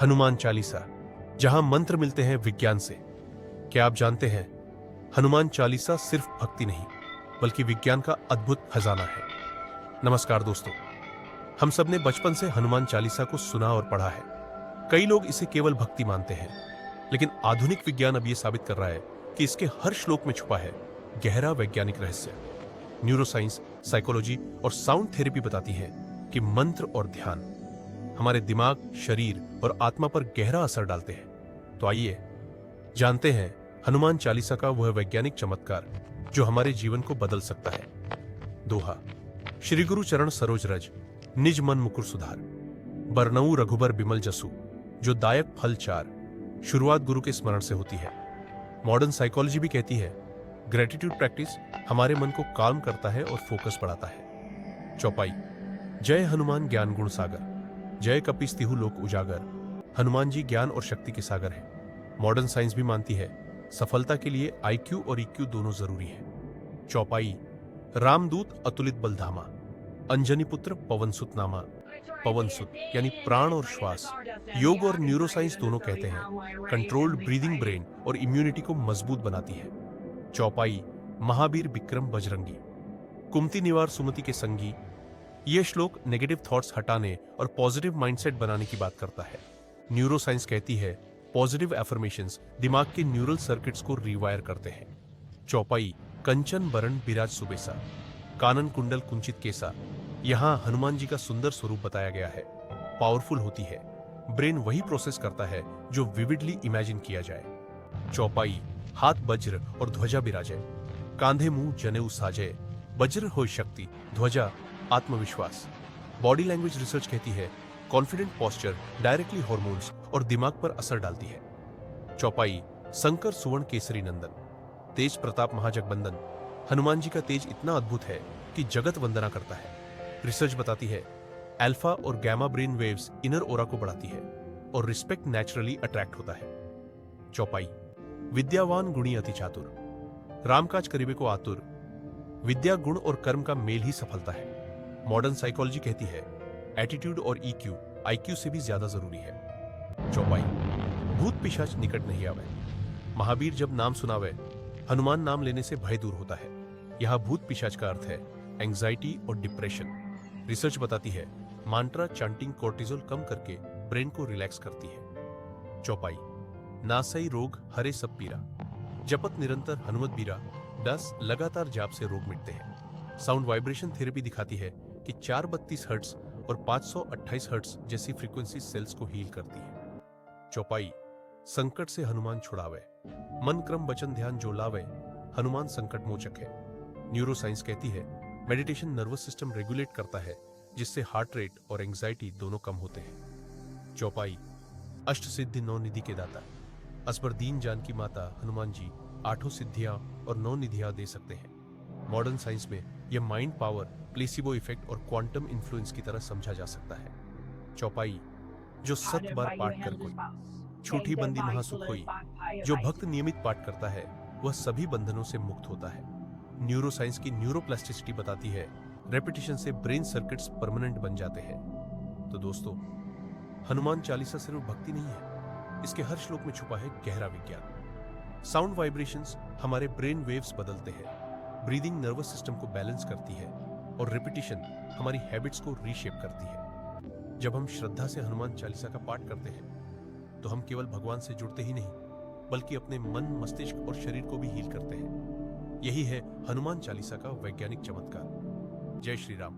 हनुमान चालीसा, जहां मंत्र मिलते हैं विज्ञान से। क्या आप जानते हैं, हनुमान चालीसा सिर्फ भक्ति नहीं बल्कि विज्ञान का अद्भुत खजाना है। नमस्कार दोस्तों, हम सब ने बचपन से हनुमान चालीसा को सुना और पढ़ा है। कई लोग इसे केवल भक्ति मानते हैं, लेकिन आधुनिक विज्ञान अब यह साबित कर रहा है कि इसके हर श्लोक में छुपा है गहरा वैज्ञानिक रहस्य। न्यूरोसाइंस, साइकोलॉजी और साउंड थेरेपी बताती है कि मंत्र और ध्यान हमारे दिमाग, शरीर और आत्मा पर गहरा असर डालते हैं। तो आइए जानते हैं हनुमान चालीसा का वह वैज्ञानिक चमत्कार जो हमारे जीवन को बदल सकता है। दोहा, श्री गुरु चरण सरोज रज, निज मन मुकुर सुधार, बरनऊ रघुबर बिमल जसु, जो दायक फल चार। शुरुआत गुरु के स्मरण से होती है। मॉडर्न साइकोलॉजी भी कहती है ग्रेटिट्यूड प्रैक्टिस हमारे मन को काम करता है और फोकस बढ़ाता है। चौपाई, जय हनुमान ज्ञान गुण सागर, जय कपीस तिहु लोक उजागर। हनुमान जी ज्ञान और शक्ति के सागर हैं। मॉडर्न साइंस भी मानती है सफलता के लिए IQ और EQ दोनों जरूरी है। चौपाई, रामदूत अतुलित बलधामा, अंजनी पुत्र पवन सुत नामा। पवन सुत यानी प्राण और श्वास। योग और न्यूरोसाइंस दोनों कहते हैं कंट्रोल्ड ब्रीदिंग ब्रेन और इम्यूनिटी को मजबूत बनाती है। चौपाई, महावीर विक्रम बजरंगी, कुमति निवार सुमति के संगी। यह श्लोक नेगेटिव थॉट्स हटाने और पॉजिटिव माइंडसेट बनाने की बात करता है। न्यूरोसाइंस कहती है पॉजिटिव एफर्मेशंस दिमाग के न्यूरल सर्किट्स को रिवायर करते हैं। चौपाई, कंचन बरन बिराज सुबेसा, कानन कुंडल कुंचित केसा। यहां हनुमान जी का सुंदर स्वरूप बताया गया है। पावरफुल होती है, ब्रेन वही प्रोसेस करता है जो विविडली इमेजिन किया जाए। चौपाई, हाथ वज्र और ध्वजा बिराजे, कांधे मुंह जनेऊ साजे। वज्र हो शक्ति, ध्वजा आत्मविश्वास। बॉडी लैंग्वेज रिसर्च कहती है कॉन्फिडेंट पोस्चर डायरेक्टली हॉर्मोन्स और दिमाग पर असर डालती है। चौपाई, शंकर सुवर्ण केसरी नंदन, तेज प्रताप महाजगबंदन। हनुमान जी का तेज इतना अद्भुत है कि जगत वंदना करता है। रिसर्च बताती है अल्फा और गैमा ब्रेन वेव्स इनर ओरा को बढ़ाती है और रिस्पेक्ट नेचुरली अट्रैक्ट होता है। चौपाई, विद्यावान गुणी अति चातुर, रामकाज करीबे को आतुर। विद्या, गुण और कर्म का मेल ही सफलता है। मॉडर्न साइकोलॉजी कहती है एटीट्यूड और EQ IQ से भी ज्यादा जरूरी है। चौपाई, भूत पिशाच निकट नहीं आवे, महावीर जब नाम सुनावे। हनुमान नाम लेने से भय दूर होता है। यह भूत पिशाच का अर्थ है एंजाइटी और डिप्रेशन। रिसर्च बताती है मांट्रा चांटिंग कोर्टिजोल कम करके ब्रेन को रिलैक्स करती है। चौपाई, नासई रोग हरे सब पीरा, जपत निरंतर हनुमत बीरा। 10 लगातार जाप से रोग मिटते हैं। साउंड वाइब्रेशन थेरेपी दिखाती है कि 432 हर्ट्ज और 528 हर्ट्ज जैसी फ्रीक्वेंसी सेल्स को हील करती है। चौपाई, संकट से हनुमान छुड़ावे, मन क्रम वचन ध्यान जो लावे। हनुमान संकट मोचक है। न्यूरोसाइंस कहती है मेडिटेशन नर्वस सिस्टम रेगुलेट करता है, जिससे हार्ट रेट और एंजाइटी दोनों कम होते हैं। चौपाई, अष्ट सिद्धि 9 निधि के दाता, असबर दीन जानकी माता। हनुमान जी 8 सिद्धियां और 9 निधियां दे सकते हैं। मॉडर्न साइंस में यह माइंड पावर, प्लेसिबो इफेक्ट और क्वांटम इन्फ्लुएंस की तरह समझा जा सकता है। चौपाई, जो 7 बार पाठ कर कोई, छूटी बंदी महासुख होई। जो भक्त नियमित पाठ करता है वह सभी बंधनों से मुक्त होता है। न्यूरोसाइंस की न्यूरोप्लास्टिसिटी बताती है रेपिटेशन से ब्रेन सर्किट्स परमानेंट बन जाते हैं। तो दोस्तों, हनुमान चालीसा सिर्फ भक्ति नहीं है, इसके हर श्लोक में छुपा है गहरा विज्ञान। साउंड वाइब्रेशंस हमारे ब्रेन वेव्स बदलते हैं, ब्रीदिंग नर्वस सिस्टम को बैलेंस करती है और रिपीटिशन हमारी हैबिट्स को रीशेप करती है। जब हम श्रद्धा से हनुमान चालीसा का पाठ करते हैं तो हम केवल भगवान से जुड़ते ही नहीं बल्कि अपने मन, मस्तिष्क और शरीर को भी हील करते हैं। यही है हनुमान चालीसा का वैज्ञानिक चमत्कार। जय श्री राम।